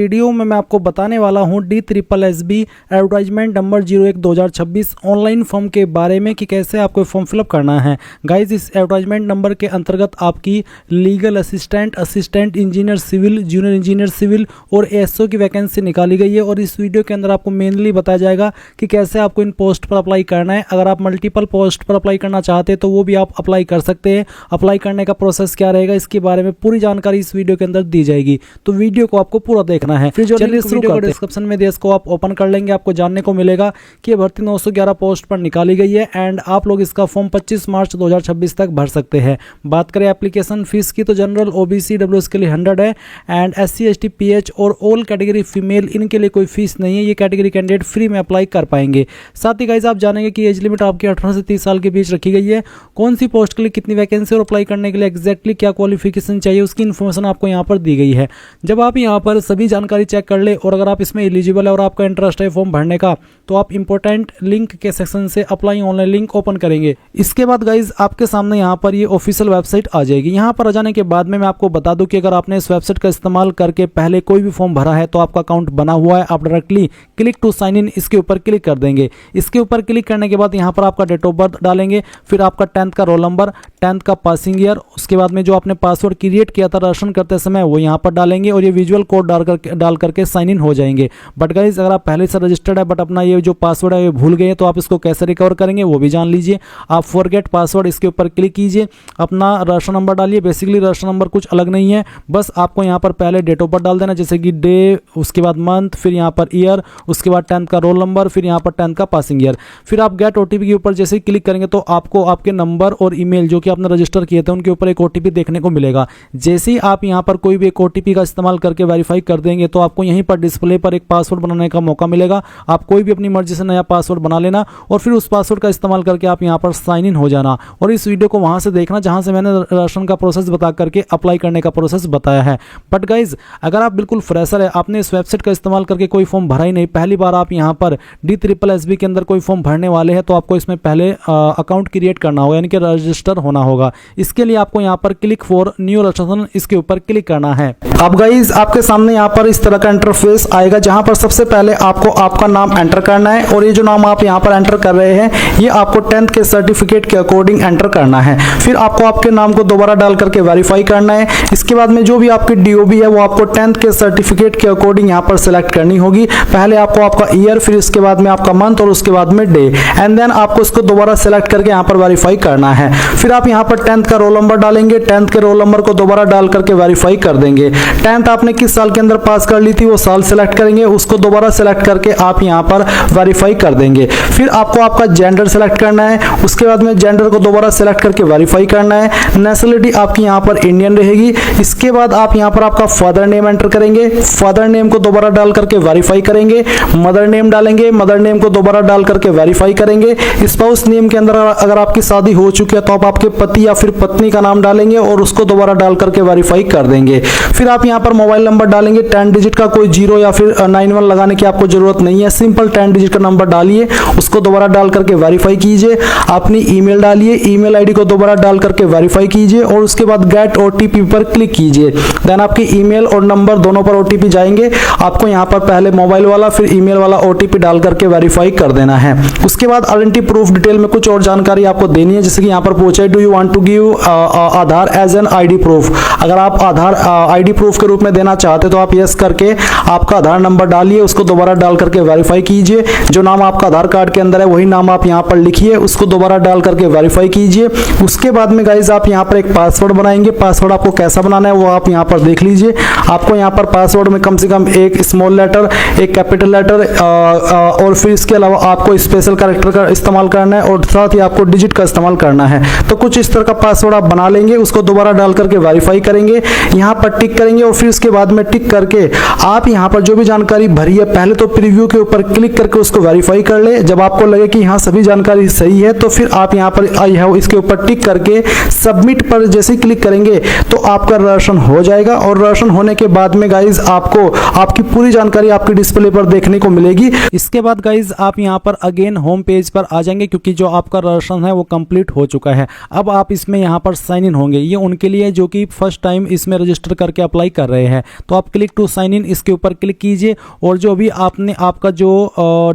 Video में मैं आपको बताने वाला हूं DSSB advertisement number 01/2026 online form के बारे में कि कैसे आपको फॉर्म फिलअप करना है। गाइज, इस एडवर्टाइजमेंट नंबर के अंतर्गत आपकी legal assistant, assistant engineer civil, junior engineer civil और ASO की वैकेंसी निकाली गई है और इस वीडियो के अंदर आपको मेनली बताया जाएगा कि कैसे आपको इन पोस्ट पर अप्लाई करना है। अगर आप मल्टीपल पोस्ट पर अप्लाई करना चाहते हैं तो वो भी आप अप्लाई कर सकते हैं। अप्लाई करने का प्रोसेस क्या रहेगा, इसके बारे में पूरी जानकारी इस वीडियो के अंदर दी जाएगी, तो वीडियो को आपको पूरा देखना है। फिर जो लिंक वीडियो को डिस्क्रिप्शन में दिया इसको आप ओपन कर लेंगे, आपको जानने को मिलेगा कि भर्ती 911 पोस्ट पर निकाली गई है एंड आप लोग इसका फॉर्म 25 मार्च 2026 तक भर सकते हैं। बात करें एप्लीकेशन फीस की तो जनरल, OBC, WS के लिए 100 है एंड SC, ST, PH और ऑल कैटेगरी फीमेल इनके लिए कोई फीस नहीं है। ये कैटेगरी कैंडिडेट फ्री में अप्लाई कर पाएंगे। साथ ही गाइस आप जानेंगे कि एज लिमिट आपकी 18 से 30 साल के बीच रखी गई है। कौन सी पोस्ट के लिए कितनी वैकेंसी और अप्लाई करने के लिए एग्जैक्टली क्या क्वालिफिकेशन चाहिए उसकी इन्फॉर्मेशन आपको यहाँ पर दी गई है। जब आप यहाँ पर सभी जानकारी चेक कर ले और अगर आप इसमें एलिजिबल है और आपका इंटरेस्ट है फॉर्म भरने का तो आप इंपॉर्टेंट लिंक के सेक्शन से अप्लाई ऑनलाइन लिंक ओपन करेंगे। इसके बाद गाइज आपके सामने यहाँ पर ये ऑफिशियल वेबसाइट आ जाएगी। यहाँ पर आ जाने के बाद में मैं आपको बता दूं कि अगर आपने इस वेबसाइट का इस्तेमाल करके पहले कोई भी फॉर्म भरा है तो आपका अकाउंट बना हुआ है। आप directly click to sign in इसके ऊपर क्लिक कर देंगे। इसके ऊपर क्लिक करने के बाद यहाँ पर आपका डेट ऑफ बर्थ डालेंगे, फिर आपका 10th का रोल नंबर, 10th का पासिंग ईयर, उसके बाद में जो आपने पासवर्ड क्रिएट किया था रजिस्ट्रेशन करते समय वो यहाँ पर डालेंगे और ये विजुअल कोड डाल करके साइन इन हो जाएंगे। बट गाइज अगर आप पहले से रजिस्टर्ड है बट अपना ये जो पासवर्ड है ये भूल गए तो आप इसको कैसे रिकवर करेंगे वो भी जान लीजिए। आप फॉरगेट पासवर्ड इसके ऊपर क्लिक कीजिए, अपना रजिस्टर नंबर डालिए। बेसिकली रजिस्टर नंबर कुछ अलग नहीं है, बस आपको यहाँ पर पहले डेट ऑफ बर्थ डाल देना, जैसे कि डे, उसके बाद मंथ, फिर यहाँ पर ईयर, उसके बाद 10th का रोल नंबर, फिर यहाँ पर 10th का पासिंग ईयर। फिर आप गेट OTP के ऊपर जैसे ही क्लिक करेंगे तो आपको आपके नंबर और ईमेल जो कि आपने रजिस्टर किए थे उनके ऊपर एक OTP देखने को मिलेगा। जैसे ही आप यहाँ पर कोई भी एक OTP का इस्तेमाल करके वेरीफाई कर देंगे तो आपको यहीं पर डिस्प्ले पर एक पासवर्ड बनाने का मौका मिलेगा। आप कोई भी अपनी मर्जी से नया पासवर्ड बना लेना और फिर उस पासवर्ड का इस्तेमाल करके आप यहाँ पर साइन इन हो जाना और इस वीडियो को वहां से देखना जहां से मैंने राशन का प्रोसेस बता करके अप्लाई करने का प्रोसेस बताया है। बट गाइज अगर आप बिल्कुल फ्रेशर है, आपने इस वेबसाइट का इस्तेमाल करके कोई फॉर्म भरा ही नहीं, पहली बार आप यहाँ पर DSSB के अंदर कोई फॉर्म भरने वाले हैं तो आपको इसमें पहले अकाउंट क्रिएट करना होगा, यानी कि रजिस्टर होना होगा। इसके लिए आपको यहाँ पर क्लिक फॉर न्यू रजिस्ट्रेशन इसके ऊपर क्लिक करना है। अब गाइज आपके सामने यहाँ पर इस तरह का इंटरफेस आएगा जहां पर सबसे पहले आपको आपका नाम एंटर करना है और ये जो नाम आप यहाँ पर एंटर कर रहे हैं ये आपको 10th के सर्टिफिकेट के अकॉर्डिंग एंटर करना है। फिर आपको आपके नाम को दोबारा डाल करके वेरीफाई करना है। इसके बाद में जो भी आपकी DOB है वो आपको 10th के सर्टिफिकेट के अकॉर्डिंग यहाँ पर सिलेक्ट करनी होगी। पहले आपको आपका ईयर, फिर इसके बाद में आपका मंथ और उसके बाद में डे, एंड देन आपको इसको दोबारा सिलेक्ट करके यहाँ पर वेरीफाई करना है। फिर आप यहाँ पर 10th का रोल नंबर डालेंगे, 10th के रोल नंबर को दोबारा डाल करके वेरीफाई कर देंगे। 10th आपने किस साल के अंदर पास कर ली थी वो साल सिलेक्ट करेंगे, उसको दोबारा सिलेक्ट करके आप यहाँ पर वेरीफाई कर देंगे। फिर आपको आपका जेंडर सेलेक्ट करना है, उसके बाद में जेंडर को दोबारा सिलेक्ट करके वेरीफाई करना है। नेशनलिटी आपकी यहाँ पर इंडियन रहेगी। इसके बाद आप यहाँ पर आपका फादर नेम एंटर करेंगे, फादर नेम को दोबारा डाल करके वेरीफाई करेंगे। मदर नेम डालेंगे, मदर नेम को दोबारा डाल करके वेरीफाई करेंगे। स्पाउस नेम के अंदर अगर आपकी शादी हो चुकी है तो आप आपके पति या फिर पत्नी का नाम डालेंगे और उसको दोबारा डाल करके वेरीफाई कर देंगे। फिर आप यहाँ पर मोबाइल नंबर डालेंगे, 10 डिजिट का, कोई 0 या फिर 91 लगाने की आपको जरूरत नहीं है, सिंपल 10 डिजिट का नंबर डालिए, उसको दोबारा डाल करके वेरीफाई कीजिए। अपनी ईमेल डालिए, ईमेल आईडी को दोबारा डाल करके वेरीफाई कीजिए और उसके बाद गेट OTP पर क्लिक कीजिए। देन आपकी ईमेल और नंबर दोनों पर OTP जाएंगे। आपको यहाँ पर पहले मोबाइल वाला फिर ईमेल वाला OTP डाल करके वेरीफाई कर देना है। उसके बाद आइडेंटिटी प्रूफ डिटेल में कुछ और जानकारी आपको देनी है, जैसे कि यहाँ पर पूछा है do you want to give Aadhaar as an ID proof. अगर आप आधार ID प्रूफ के रूप में देना चाहते तो आप यस करके आपका आधार नंबर डालिए, उसको दोबारा डाल करके वेरीफाई कीजिए। जो नाम आपका आधार कार्ड के अंदर है वही नाम आप यहाँ पर लिखिए, उसको दोबारा डाल करके वेरीफाई कीजिए। उसके बाद में गाइज आप यहाँ पर एक पासवर्ड बनाएंगे। पासवर्ड आपको कैसा बनाना है वो आप यहाँ पर देख लीजिए। आपको यहाँ पर पासवर्ड में कम से कम एक स्मॉल लेटर, एक कैपिटल लेटर और फिर इसके अलावा आपको स्पेशल कैरेक्टर का इस्तेमाल करना है और साथ ही आपको डिजिट का इस्तेमाल करना है। तो कुछ इस तरह का पासवर्ड आप बना लेंगे, उसको दोबारा डाल करके वेरीफाई करेंगे, यहाँ पर टिक करेंगे और फिर इसके बाद में टिक करके आप यहाँ पर जो भी जानकारी भरी है पहले तो प्रीव्यू के ऊपर क्लिक करके उसको वेरीफाई कर ले। जब आपको लगे कि यहाँ सभी जानकारी सही है तो फिर आप यहाँ पर आई हैव इसके ऊपर टिक करके सबमिट पर जैसे ही क्लिक करेंगे तो आपका रजिस्ट्रेशन हो जाएगा और रजिस्ट्रेशन होने के बाद में गाइज आपको आपकी पूरी जानकारी आपकी डिस्प्ले पर देखने को मिलेगी। इसके बाद गाइज आप यहाँ पर अगेन होम पेज पर आ जाएंगे क्योंकि जो आपका रजिस्ट्रेशन है वो कंप्लीट हो चुका है। अब आप इसमें यहाँ पर साइन इन होंगे। ये उनके लिए जो कि फर्स्ट टाइम इसमें रजिस्टर करके अप्लाई कर रहे हैं। तो आप क्लिक टू साइन इन इसके ऊपर क्लिक कीजिए और जो भी आपने आपका जो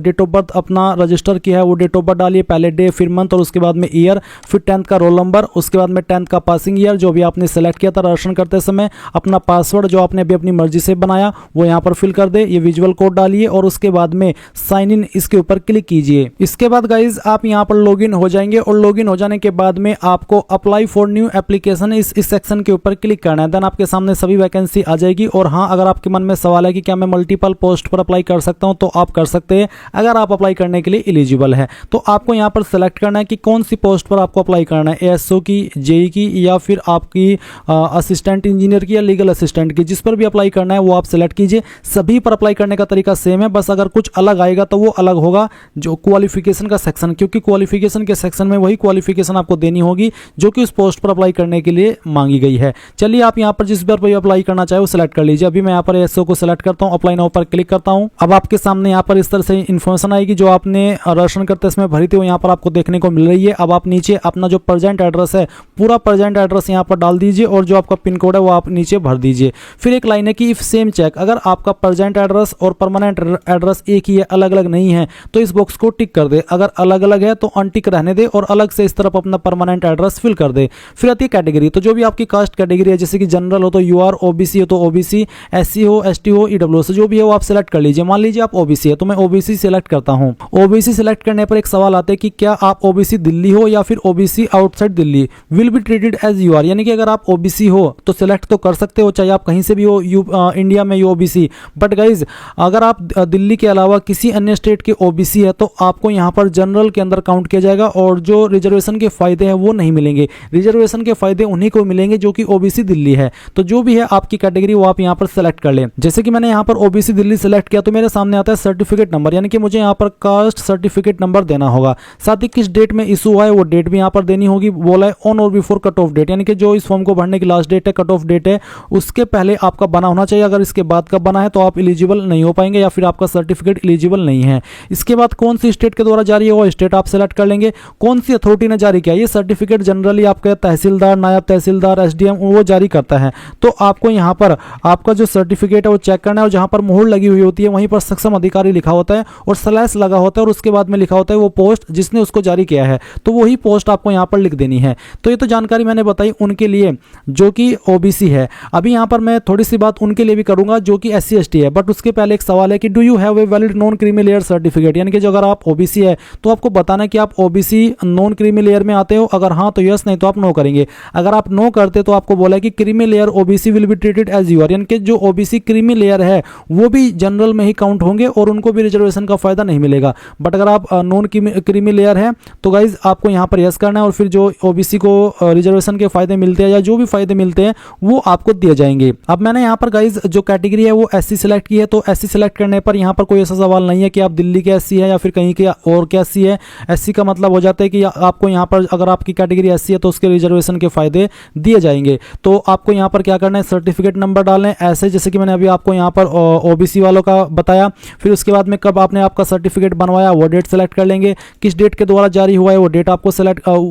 डेट ऑफ बर्थ अपना रजिस्टर किया है वो डेट ऑफ बर्थ डालिए, पहले डे फिर मंथ और उसके बाद में ईयर, फिर 10th का रोल नंबर, उसके बाद में 10th का पासिंग ईयर जो भी आपने सेलेक्ट किया था रजिस्ट्रेशन करते समय, अपना पासवर्ड जो आपने अभी अपनी मर्जी से बनाया वो यहाँ पर फिल कर दे, ये विजुअल कोड डालिए और उसके बाद में साइन इन इसके ऊपर क्लिक कीजिए। इसके बाद गाइज आप यहाँ पर लॉगिन हो जाएंगे और लॉगिन हो जाने के बाद में आपको अप्लाई फॉर न्यू एप्लीकेशन इस सेक्शन के ऊपर क्लिक करना है। देन आपके सामने सभी वैकेंसी आ जाएगी। और हाँ, अगर आपके मन में सवाल है कि क्या मैं मल्टीपल पोस्ट पर अप्लाई कर सकता हूं, तो आप कर सकते हैं अगर आप अप्लाई करने के लिए एलिजिबल है। तो आपको यहाँ पर सेलेक्ट करना है कि कौन सी पोस्ट पर आपको अप्लाई करना है, एएसओ की, जेई की या फिर आपकी असिस्टेंट इंजीनियर की या लीगल असिस्टेंट की। जिस पर भी अप्लाई करना है वो आप सेलेक्ट कीजिए। सभी पर अप्लाई करने का तरीका सेम है, बस अगर कुछ अलग आएगा तो वो अलग होगा जो क्वालिफिकेशन का सेक्शन, क्योंकि क्वालिफिकेशन के सेक्शन में वही क्वालिफिकेशन आपको देनी होगी जो कि उस पोस्ट पर अप्लाई करने के लिए मांगी गई है। चलिए आप यहाँ पर जिस पर भी अप्लाई करना चाहे वो सिलेक्ट कर लीजिए। अभी मैं यहाँ पर एएसओ को सिलेक्ट करता हूँ, अप्लाई नाउ पर क्लिक करता हूँ। अब आपके सामने यहाँ पर इस तरह से इन्फॉर्मेशन आएगी जो आपने रजिस्ट्रेशन करते समय भरी थी वो यहाँ पर आपको देखने को मिल रही है। अब आप नीचे अपना जो प्रेजेंट एड्रेस है पूरा प्रेजेंट एड्रेस यहाँ पर डाल दीजिए और जो आपका पिन कोड है वो आप नीचे भर दीजिए। फिर एक लाइन है कि इफ सेम चेक, अगर आपका प्रेजेंट एड्रेस और परमानेंट एड्रेस एक ही है, अलग अलग नहीं है, तो इस बॉक्स को टिक कर दे। अगर अलग अलग है तो अनटिक रहने दे और अलग से इस तरफ अपना परमानेंट एड्रेस फिल कर दे। फिर आती है कैटेगरी, तो जो भी आपकी कास्ट कैटेगरी है, जैसे कि जनरल हो तो यूआर, ओबीसी हो तो ओबीसी, एससी हो, एसटी हो, ईडब्ल्यूएस जो भी है वो आप सिलेक्ट कर लीजिए। मान लीजिए आप ओबीसी है तो मैं ओबीसी सिलेक्ट करता हूं। ओबीसी सिलेक्ट करने पर एक सवाल आता है कि क्या आप ओबीसी दिल्ली हो या फिर OBC outside Delhi, will be treated as UR, यानी कि अगर आप ओबीसी हो तो सिलेक्ट तो कर सकते हो चाहे आप कहीं से भी हो इंडिया में यू ओबीसी। बट गाइज अगर आप दिल्ली के अलावा किसी अन्य स्टेट के ओबीसी है तो आपको यहां पर जनरल के अंदर काउंट किया जाएगा और जो रिजर्वेशन के फायदे हैं वो नहीं मिलेंगे। रिजर्वेशन के फायदे उन्हीं को मिलेंगे जो कि ओबीसी दिल्ली है। तो जो भी है आपकी कैटेगरी वो आप यहां पर सेलेक्ट कर लें। जैसे कि मैंने यहां पर ओबीसी दिल्ली सेलेक्ट किया तो मेरे सामने आता है सर्टिफिकेट नंबर, यानी कि मुझे यहां पर कास्ट सर्टिफिकेट नंबर देना होगा। साथ ही किस डेट में इशू हुआ है वो डेट भी यहां पर देनी होगी। बोला है ऑन और बिफोर कट ऑफ डेट, यानी कि जो इस फॉर्म को भरने की लास्ट डेट है, कट ऑफ डेट है, उसके पहले आपका बना होना चाहिए। अगर इसके बाद का बना है तो आप एलिजिबल नहीं हो पाएंगे या फिर आपका सर्टिफिकेट एलिजिबल नहीं है। इसके बाद कौन सी स्टेट के द्वारा जारी है वो स्टेट आप सेलेक्ट कर लेंगे। कौन सी अथॉरिटी ने जारी किया, ये सर्टिफिकेट जनरली आपका तहसीलदार, नायब तहसीलदार, एसडीएम वो जारी करता है। तो आपको यहाँ पर आपका जो सर्टिफिकेट है वो चेक करना है और जहाँ पर मोहर लगी हुई होती है वहीं पर सक्षम अधिकारी लिखा होता है और स्लैश लगा होता है और उसके बाद में लिखा होता है वो पोस्ट जिसने उसको जारी किया है, तो वही पोस्ट आपको यहाँ पर लिख देनी है। तो ये तो जानकारी मैंने बताई उनके लिए जो कि ओबीसी है। अभी यहाँ पर मैं थोड़ी सी बात उनके लिए भी करूंगा जो कि एससी एसटी है। बट उसके पहले एक सवाल है कि do you have a valid non creamy layer certificate, यानी कि जो अगर आप ओबीसी है तो आपको बताना है कि आप ओबीसी नॉन क्रीमी लेयर में आते हो। अगर हाँ तो यस, नहीं तो आप नो करेंगे। अगर आप नो करते तो आपको बोला है कि creamy layer OBC will be treated as UR, यानी कि जो ओबीसी क्रीमी लेयर है वो भी जनरल में ही काउंट होंगे और उनको भी रिजर्वेशन का फायदा नहीं मिलेगा। बट अगर आप नॉन क्रीमी लेयर है तो गाइज आपको यहाँ पर यस करना है और फिर जो ओबीसी को रिजर्वेशन के फायदे मिलते हैं या जो भी फायदे मिलते हैं वो आपको दिए जाएंगे। अब मैंने यहाँ पर गाइज जो कैटेगरी है वो एससी सिलेक्ट की है, तो एससी सिलेक्ट करने पर यहाँ पर कोई ऐसा सवाल नहीं है कि आप दिल्ली के एससी है या फिर कहीं के और के एससी है। एससी का मतलब हो जाता है कि आपको यहाँ पर अगर आपकी कैटेगरी एससी है तो उसके रिजर्वेशन के फायदे दिए जाएंगे। तो आपको यहाँ पर क्या करना है, सर्टिफिकेट नंबर डालना है ऐसे जैसे कि मैंने अभी आपको यहाँ पर ओबीसी वालों का बताया। फिर उसके बाद में कब आपने आपका सर्टिफिकेट बनवाया वो डेट सेलेक्ट कर लेंगे। किस डेट के द्वारा जारी हुआ है वो डेट आपको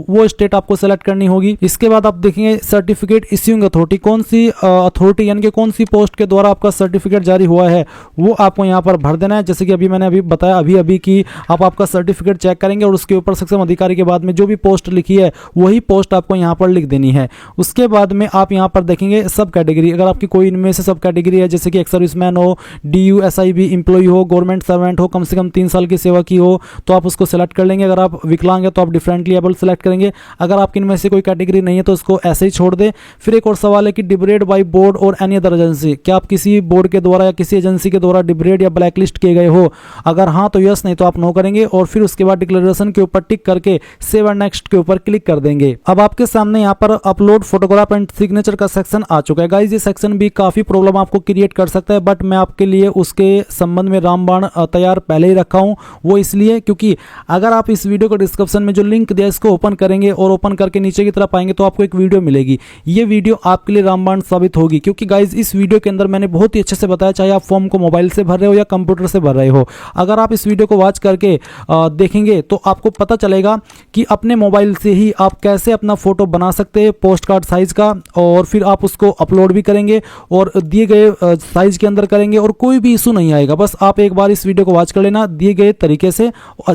वो स्टेट आपको सेलेक्ट करनी होगी। इसके बाद आप देखेंगे सर्टिफिकेट इश्यूइंग अथॉरिटी, कौन सी अथॉरिटी यानी कि कौन सी पोस्ट के द्वारा आपका सर्टिफिकेट जारी हुआ है वो आपको यहाँ पर भर देना है। जैसे कि अभी मैंने बताया अभी कि आप आपका सर्टिफिकेट चेक करेंगे और उसके ऊपर सक्षम अधिकारी के बाद में जो भी पोस्ट लिखी है वही पोस्ट आपको यहाँ पर लिख देनी है। उसके बाद में आप यहाँ पर देखेंगे सब कैटेगरी, अगर आपकी कोई इनमें से सब कैटेगरी है जैसे कि एक सर्विसमैन हो, डीयू एसआईबी एम्प्लॉय हो, गवर्नमेंट सर्वेंट हो, कम से कम 3 साल की सेवा की हो तो आप उसको सेलेक्ट कर लेंगे। अगर आप विकलांग है तो आप डिफरेंटली एबल सेलेक्ट करेंगे। अगर आपकी इनमें से कोई कैटेगरी नहीं है तो उसको ऐसे ही छोड़ दे। फिर एक और सवाल है कि डिबरेड बाय बोर्ड और एनी अदर एजेंसी, क्या आप किसी बोर्ड के द्वारा या किसी एजेंसी के द्वारा डिबरेड या ब्लैक लिस्ट किए गए हो। अगर हाँ तो यस, नहीं तो आप नो करेंगे और फिर उसके बाद डिक्लेरेशन के ऊपर टिक करके सेव एंड नेक्स्ट के ऊपर क्लिक कर देंगे। अब आपके सामने यहाँ पर अपलोड फोटोग्राफ एंड सिग्नेचर का सेक्शन आ चुका है। गाइस ये सेक्शन भी काफी प्रॉब्लम आपको क्रिएट कर सकता है, बट मैं आपके लिए उसके संबंध में रामबाण तैयार पहले ही रखा हूं। वो इसलिए क्योंकि अगर आप इस वीडियो को डिस्क्रिप्शन में जो लिंक दिया इसको ओपन करेंगे और ओपन करके नीचे की तरफ आएंगे तो आपको एक वीडियो मिलेगी। ये वीडियो आपके लिए रामबाण साबित होगी क्योंकि गाइज इस वीडियो के अंदर मैंने बहुत ही अच्छे से बताया, चाहे आप फॉर्म को मोबाइल से भर रहे हो या कंप्यूटर से भर रहे हो। अगर आप इस वीडियो को वॉच करके देखेंगे तो आपको पता चलेगा कि अपने मोबाइल से ही आप कैसे अपना फ़ोटो बना सकते हैं पोस्ट कार्ड साइज़ का, और फिर आप उसको अपलोड भी करेंगे और दिए गए साइज़ के अंदर करेंगे और कोई भी इशू नहीं आएगा। बस आप एक बार इस वीडियो को वॉच कर लेना, दिए गए तरीके से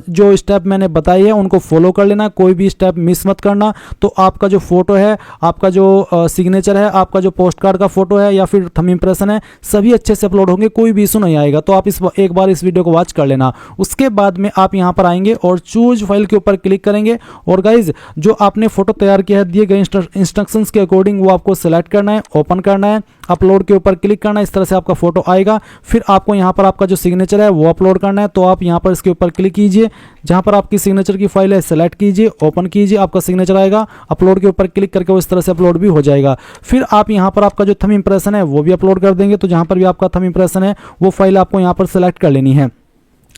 जो स्टेप मैंने बताए हैं उनको फॉलो कर लेना, कोई भी स्टेप मिस मत करना। तो आपका जो फोटो है, आपका जो सिग्नेचर है, आपका जो पोस्ट कार्ड का फोटो है या फिर थंब इंप्रेशन है, सभी अच्छे से अपलोड होंगे, कोई भी इशू नहीं आएगा। तो आप एक बार इस वीडियो को वॉच कर लेना। उसके बाद में आप यहां पर आएंगे और चूज फाइल के ऊपर क्लिक करेंगे और गाइज जो आपने फोटो तैयार किया है दिए गए इंस्ट्रक्शंस के अकॉर्डिंग वो आपको सेलेक्ट करना है, ओपन करना है, अपलोड के ऊपर क्लिक करना है। इस तरह से आपका फोटो आएगा। फिर आपको यहां पर आपका जो सिग्नेचर है वो अपलोड करना है। तो आप यहां पर इसके ऊपर क्लिक कीजिए, जहां पर आपकी सिग्नेचर की फाइल है सेलेक्ट कीजिए, ओपन कीजिए, आपका सिग्नेचर आएगा, अपलोड के ऊपर क्लिक करके वो इस तरह से अपलोड भी हो जाएगा। फिर आप यहां पर आपका जो थंब इंप्रेशन है वो भी अपलोड कर देंगे। तो जहां पर भी आपका थंब इंप्रेशन है वो फाइल आपको यहां पर सेलेक्ट कर लेनी है।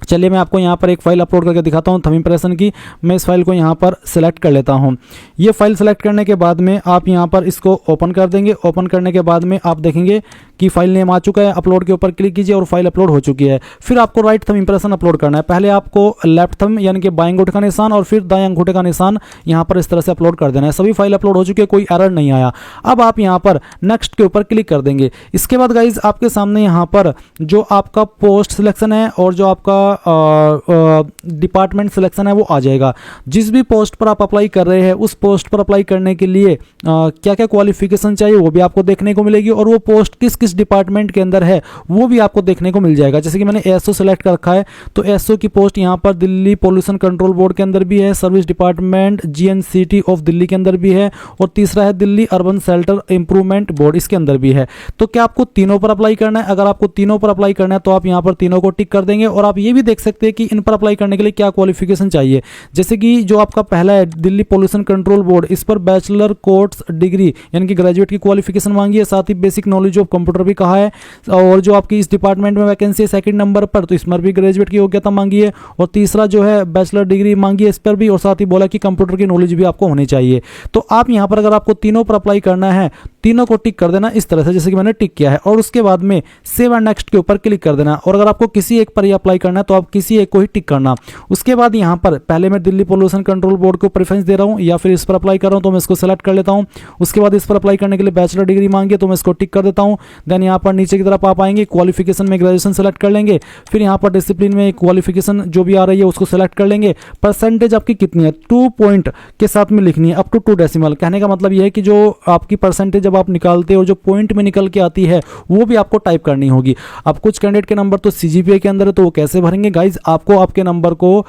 चलिए मैं आपको यहाँ पर एक फाइल अपलोड करके दिखाता हूँ थंब इंप्रेशन की। मैं इस फाइल को यहाँ पर सिलेक्ट कर लेता हूँ। ये फाइल सेलेक्ट करने के बाद में आप यहाँ पर इसको ओपन कर देंगे। ओपन करने के बाद में आप देखेंगे कि फाइल नेम आ चुका है। अपलोड के ऊपर क्लिक कीजिए और फाइल अपलोड हो चुकी है। फिर आपको राइट थंब इंप्रेशन अपलोड करना है। पहले आपको लेफ्ट थंब यानी कि बाएं अंगूठे का निशान और फिर दाएं अंगूठे का निशान यहाँ पर इस तरह से अपलोड कर देना है। सभी फाइल अपलोड हो चुकी है, कोई एरर नहीं आया। अब आप यहाँ पर नेक्स्ट के ऊपर क्लिक कर देंगे। इसके बाद गाइज आपके सामने यहाँ पर जो आपका पोस्ट सिलेक्शन है और जो आपका डिपार्टमेंट सिलेक्शन है वो आ जाएगा। जिस भी पोस्ट पर आप अप्लाई कर रहे हैं उस पोस्ट पर अप्लाई करने के लिए क्या क्या क्वालिफिकेशन चाहिए वो भी आपको देखने को मिलेगी और वो पोस्ट किस किस डिपार्टमेंट के अंदर है वो भी आपको देखने को मिल जाएगा। जैसे कि मैंने एसओ सेलेक्ट कर रखा है तो एसओ की पोस्ट यहाँ पर दिल्ली पोल्यूशन कंट्रोल बोर्ड के अंदर भी है, service department GNCT of Delhi के अंदर भी है और तीसरा है Delhi urban shelter improvement board, इसके अंदर भी है। तो क्या आपको तीनों पर अप्लाई करना है? अगर आपको तीनों पर अप्लाई करना है तो आप यहाँ पर तीनों को टिक कर देंगे और आप ये भी देख सकते हैं कि इन पर अप्लाई करने के लिए क्या क्वालिफिकेशन चाहिए। जैसे कि जो आपका पहला है दिल्ली पोल्यूशन कंट्रोल बोर्ड, इस पर बैचलर कोर्स डिग्री यानी कि ग्रेजुएट की क्वालिफिकेशन मांगी है, साथ ही बेसिक नॉलेज ऑफ कंप्यूटर भी कहा है। और जो आपकी इस डिपार्टमेंट में वैकेंसी है सेकंड नंबर पर तो इसमें भी ग्रेजुएट की योग्यता मांगी है और तीसरा जो है बैचलर डिग्री मांगी है इस पर भी, और साथ ही बोला कि कंप्यूटर की नॉलेज भी आपको होनी चाहिए। तो आप यहां पर अगर आपको तीनों पर अप्लाई करना है तीनों को टिक कर देना इस तरह से जैसे कि मैंने टिक किया है और उसके बाद में सेव एंड नेक्स्ट के ऊपर क्लिक कर देना। और अगर आपको किसी एक पर ही अप्लाई करना है तो आप किसी एक को ही टिक करना। उसके बाद यहाँ पर पहले मैं दिल्ली पोल्यूशन कंट्रोल बोर्ड को प्रेफरेंस दे रहा हूँ या फिर इस पर अप्लाई कर रहा हूँ तो मैं इसको सेलेक्ट कर लेता हूँ। उसके बाद इस पर अप्लाई करने के लिए बैचलर डिग्री मांगी तो मैं इसको टिक कर देता हूँ। देन यहाँ पर नीचे की तरफ आप आएंगे, क्वालिफिकेशन में ग्रेजुएशन सेलेक्ट कर लेंगे। फिर यहाँ पर डिसिप्लिन में क्वालिफिकेशन जो भी आ रही है उसको सेलेक्ट कर लेंगे। परसेंटेज आपकी कितनी है 2 पॉइंट के साथ में लिखनी है, अप टू 2 डेसिमल। कहने का मतलब यह है कि जो आपकी परसेंटेज जब आप निकालते हो जो पॉइंट में निकल के आती है वो भी आपको टाइप करनी होगी। अब कुछ कैंडिडेट के नंबर तो सीजीपीए के अंदर है तो वो कैसे भरेंगे गाइज, आपको आपके नंबर को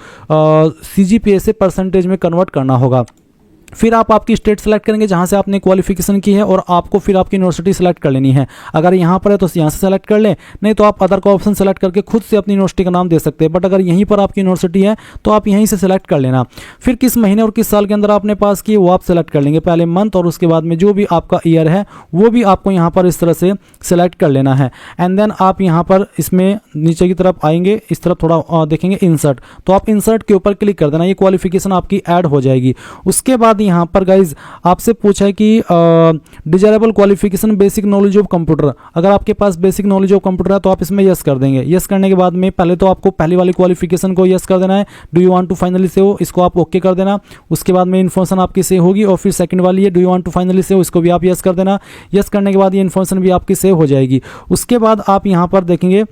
सीजीपीए से परसेंटेज में कन्वर्ट करना होगा। फिर आप आपकी स्टेट सेलेक्ट करेंगे जहां से आपने क्वालिफिकेशन की है और आपको फिर आपकी यूनिवर्सिटी सेलेक्ट कर लेनी है। अगर यहां पर है तो यहां से सेलेक्ट कर लें, नहीं तो आप अदर का ऑप्शन सेलेक्ट करके खुद से अपनी यूनिवर्सिटी का नाम दे सकते हैं। बट अगर यहीं पर आपकी यूनिवर्सिटी है तो आप यहीं से सेलेक्ट कर लेना। फिर किस महीने और किस साल के अंदर आपने पास किए वो आप सेलेक्ट कर लेंगे, पहले मंथ और उसके बाद में जो भी आपका ईयर है वो भी आपको यहाँ पर इस तरह से सेलेक्ट कर लेना है। एंड देन आप यहाँ पर इसमें नीचे की तरफ आएंगे, इस तरफ थोड़ा देखेंगे इंसर्ट, तो आप इंसर्ट के ऊपर क्लिक कर देना, ये क्वालिफिकेशन आपकी ऐड हो जाएगी। उसके बाद यहाँ पर गाइज आपसे पूछा है कि desirable qualification basic knowledge of computer, अगर आपके पास बेसिक नॉलेज ऑफ कंप्यूटर है तो आप इसमें यस कर देंगे। यस करने के बाद में पहले तो आपको पहली वाली क्वालिफिकेशन को यस कर देना है, do you want to finally save, इसको आप ओके कर देना। उसके बाद में इन्फॉर्मेशन आपकी सेव होगी और फिर सेकंड वाली है do you want to finally save, इसको भी आप यस कर देना। यस करने के बाद ये इन्फॉर्मेशन भी आपकी सेव हो जाएगी। उसके बाद आप यहाँ पर देखेंगे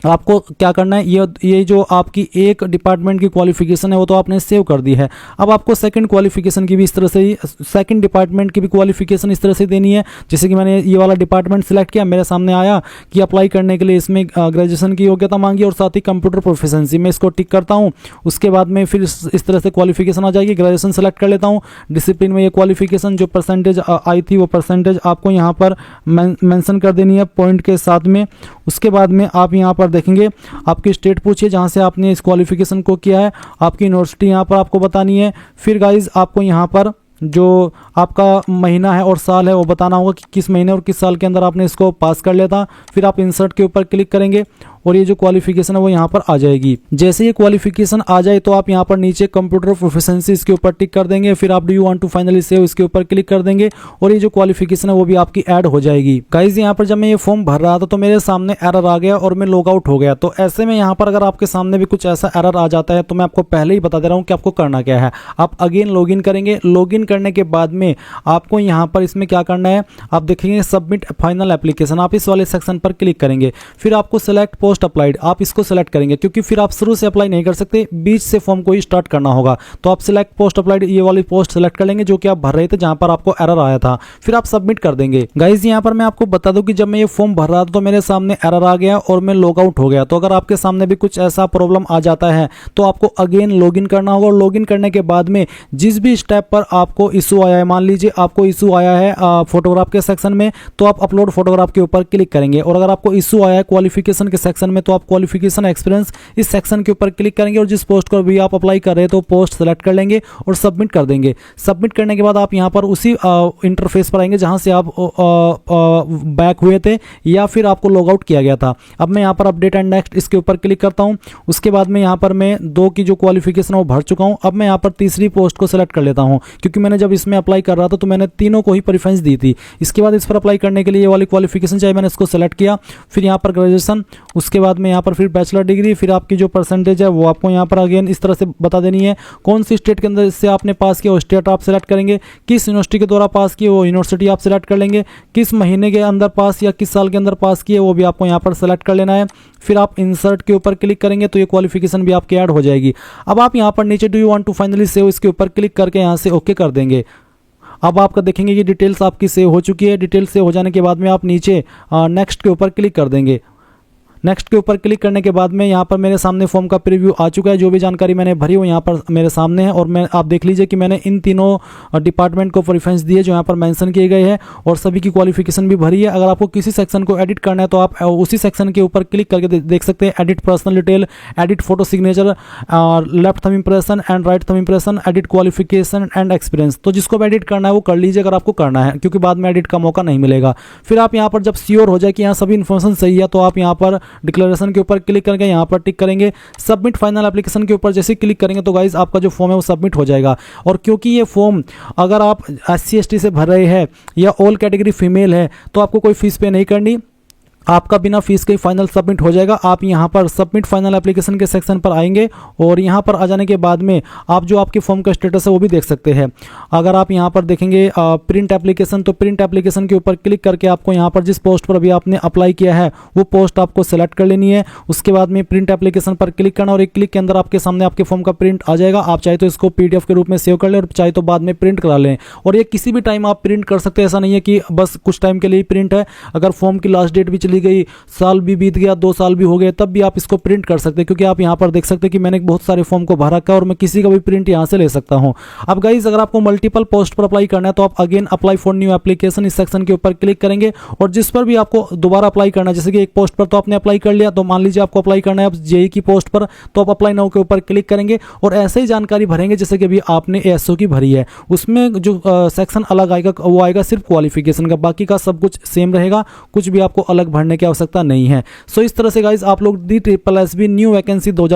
आपको क्या करना है, ये जो आपकी एक डिपार्टमेंट की क्वालिफिकेशन है वो तो आपने सेव कर दी है। अब आपको सेकंड क्वालिफिकेशन की भी इस तरह से ही, सेकंड डिपार्टमेंट की भी क्वालिफिकेशन इस तरह से देनी है। जैसे कि मैंने ये वाला डिपार्टमेंट सिलेक्ट किया, मेरे सामने आया कि अप्लाई करने के लिए इसमें ग्रेजुएशन की योग्यता मांगी और साथ ही कंप्यूटर प्रोफिशिएंसी, मैं इसको टिक करता हूँ। उसके बाद में फिर इस तरह से क्वालिफिकेशन आ जाएगी, ग्रेजुएशन सेलेक्ट कर लेता हूँ। डिसिप्लिन में ये क्वालिफिकेशन जो परसेंटेज आई थी वो परसेंटेज आपको यहाँ पर मेंशन कर देनी है पॉइंट के साथ में। उसके बाद में आप यहाँ पर देखेंगे आपकी स्टेट पूछिए जहां से आपने इस क्वालिफिकेशन को किया है, आपकी यूनिवर्सिटी यहां पर आपको बतानी है। फिर गाइज आपको यहां पर जो आपका महीना है और साल है वो बताना होगा कि किस महीने और किस साल के अंदर आपने इसको पास कर लिया था। फिर आप इंसर्ट के ऊपर क्लिक करेंगे और ये जो क्वालिफिकेशन है वो यहाँ पर आ जाएगी। जैसे ये क्वालिफिकेशन आ जाए तो आप यहाँ पर नीचे कंप्यूटर प्रोफिशिएंसी इसके ऊपर टिक कर देंगे, फिर आप do you want to finally save इसके ऊपर क्लिक कर देंगे और ये जो क्वालिफिकेशन है वो भी आपकी ऐड हो जाएगी। गाइज यहाँ पर जब मैं ये फॉर्म भर रहा था तो मेरे सामने एरर आ गया और मैं लॉग आउट हो गया। तो ऐसे में यहाँ पर अगर आपके सामने भी कुछ ऐसा एरर आ जाता है तो मैं आपको पहले ही बता दे रहा हूँ कि आपको करना क्या है। आप अगेन लॉगिन करेंगे, लॉगिन करने के बाद में आपको यहाँ पर इसमें क्या करना है, आप देखेंगे सबमिट फाइनल एप्लीकेशन, आप इस वाले सेक्शन पर क्लिक करेंगे, फिर आपको सेलेक्ट पोस्ट अप्लाइड, आप इसको सेलेक्ट करेंगे क्योंकि फिर आप शुरू से अप्लाई नहीं कर सकते, बीच से फॉर्म को ही स्टार्ट करना होगा। तो आप सिलेक्ट पोस्ट अप्लाइड ये वाली पोस्ट सेलेक्ट कर लेंगे जो कि आप भर रहे थे जहां पर आपको एरर आया था, फिर आप सबमिट कर देंगे। गाइज यहाँ पर मैं आपको बता दूं कि जब मैं ये फॉर्म भर रहा था तो मेरे सामने एरर आ गया और मैं लॉग आउट हो गया। तो अगर आपके सामने भी कुछ ऐसा प्रॉब्लम आ जाता है तो आपको अगेन लॉगिन करना होगा और लॉगिन करने के बाद में जिस भी स्टेप पर आपको इशू आया है, मान लीजिए आपको इशू आया है फोटोग्राफ के सेक्शन में तो आप अपलोड फोटोग्राफ के ऊपर क्लिक करेंगे, और अगर आपको इशू आया है क्वालिफिकेशन के सेक्शन में तो आप क्वालिफिकेशन एक्सपीरियंस इस सेक्शन के ऊपर क्लिक करेंगे और जिस पोस्ट को भी आप अप्लाई कर रहे हैं तो पोस्ट सेलेक्ट कर लेंगे और सबमिट कर देंगे। सबमिट करने के बाद आप यहाँ पर उसी इंटरफेस पर आएंगे जहां से आप बैक हुए थे या फिर आपको लॉग आउट किया गया था। अब मैं यहाँ पर अपडेट एंड नेक्स्ट इसके ऊपर क्लिक करता हूँ। उसके बाद में यहाँ पर मैं 2 की जो क्वालिफिकेशन है वो भर चुका हूँ। अब मैं यहाँ पर तीसरी पोस्ट को सेलेक्ट कर लेता हूँ क्योंकि मैंने जब इसमें अप्लाई कर रहा था तो मैंने तीनों को ही प्रेफरेंस दी थी। इसके बाद इस पर अप्लाई करने के लिए ये वाली क्वालिफिकेशन चाहिए, मैंने इसको सेलेक्ट किया, फिर यहाँ पर ग्रेजुएशन, उसके बाद में यहाँ पर फिर बैचलर डिग्री, फिर आपकी जो परसेंटेज है वो आपको यहाँ पर अगेन इस तरह से बता देनी है, कौन सी स्टेट के अंदर से आपने पास किया वो स्टेट आप सेलेक्ट करेंगे, किस यूनिवर्सिटी के द्वारा पास किए वो यूनिवर्सिटी आप सेलेक्ट कर लेंगे, किस महीने के अंदर पास या किस साल के अंदर पास किए वो भी आपको यहाँ पर सेलेक्ट कर लेना है। फिर आप इंसर्ट के ऊपर क्लिक करेंगे तो ये क्वालिफिकेशन भी आपकी ऐड हो जाएगी। अब आप यहाँ पर नीचे do you want to finally save इसके ऊपर क्लिक करके यहाँ से ओके कर देंगे। अब आपका देखेंगे ये डिटेल्स आपकी सेव हो चुकी है। डिटेल्स सेव हो जाने के बाद में आप नीचे नेक्स्ट के ऊपर क्लिक कर देंगे। नेक्स्ट के ऊपर क्लिक करने के बाद में यहाँ पर मेरे सामने फॉर्म का प्रीव्यू आ चुका है। जो भी जानकारी मैंने भरी वो यहाँ पर मेरे सामने है और मैं आप देख लीजिए कि मैंने इन तीनों डिपार्टमेंट को प्रेफरेंस दिए जो यहाँ पर मेंशन किए गए हैं और सभी की क्वालिफिकेशन भी भरी है। अगर आपको किसी सेक्शन को एडिट करना है तो आप उसी सेक्शन के ऊपर क्लिक करके देख सकते हैं, edit personal detail, edit photo signature, left thumb impression and right thumb impression, edit qualification and experience. तो जिसको भी एडिट करना है वो कर लीजिए अगर आपको करना है, क्योंकि बाद में एडिट का मौका नहीं मिलेगा। फिर आप यहाँ पर जब श्योर हो जाए कि यहाँ सभी इन्फॉर्मेशन सही है तो आप यहाँ पर डिक्लेरेशन के ऊपर क्लिक करके यहाँ पर टिक करेंगे। सबमिट फाइनल एप्लीकेशन के ऊपर जैसे क्लिक करेंगे तो गाइज आपका जो फॉर्म है वो सबमिट हो जाएगा। और क्योंकि ये फॉर्म अगर आप SC ST से भर रहे हैं या ऑल कैटेगरी फीमेल है तो आपको कोई फीस पे नहीं करनी, आपका बिना फीस के फाइनल सबमिट हो जाएगा। आप यहाँ पर सबमिट फाइनल एप्लीकेशन के सेक्शन पर आएंगे और यहाँ पर आ जाने के बाद में आप जो आपके फॉर्म का स्टेटस है वो भी देख सकते हैं। अगर आप यहाँ पर देखेंगे प्रिंट एप्लीकेशन, तो प्रिंट एप्लीकेशन के ऊपर क्लिक करके आपको यहाँ पर जिस पोस्ट पर अभी आपने अप्लाई किया है वो पोस्ट आपको सेलेक्ट कर लेनी है। उसके बाद में प्रिंट एप्लीकेशन पर क्लिक करना और एक क्लिक के अंदर आपके सामने आपके फॉर्म का प्रिंट आ जाएगा। आप चाहे तो इसको PDF के रूप में सेव कर लें और चाहे तो बाद में प्रिंट करा लें। और ये किसी भी टाइम आप प्रिंट कर सकते हैं, ऐसा नहीं है कि बस कुछ टाइम के लिए प्रिंट है। अगर फॉर्म की लास्ट डेट भी चली गई, साल भी बीत गया, 2 साल भी हो गए, तब भी आप इसको प्रिंट कर सकते हैं। क्योंकि आप यहाँ पर देख सकते हैं कि मैंने बहुत सारे फॉर्म को भर रखा है और मैं किसी का भी प्रिंट यहाँ से ले सकता हूँ। अब गाइज अगर आपको मल्टीपल पोस्ट पर अप्लाई करना है तो आप again apply for new application इस सेक्शन के ऊपर क्लिक करेंगे और जिस पर भी आपको दोबारा अप्लाई करना है, जैसे कि एक पोस्ट पर तो आपने अप्लाई कर लिया, तो मान लीजिए आपको अप्लाई करना है JEE की पोस्ट पर तो आप अप्लाई नाउ के ऊपर क्लिक करेंगे और ऐसे ही जानकारी भरेंगे जैसे कि अभी आपने ASO की भरी है। उसमें जो सेक्शन अलग आएगा वो आएगा सिर्फ क्वालिफिकेशन का, बाकी का सब कुछ सेम रहेगा, कुछ भी आपको अलग भरने की आवश्यकता नहीं है। सो इस तरह से गाइज आप लोग DSSB न्यू वैकेंसी 2000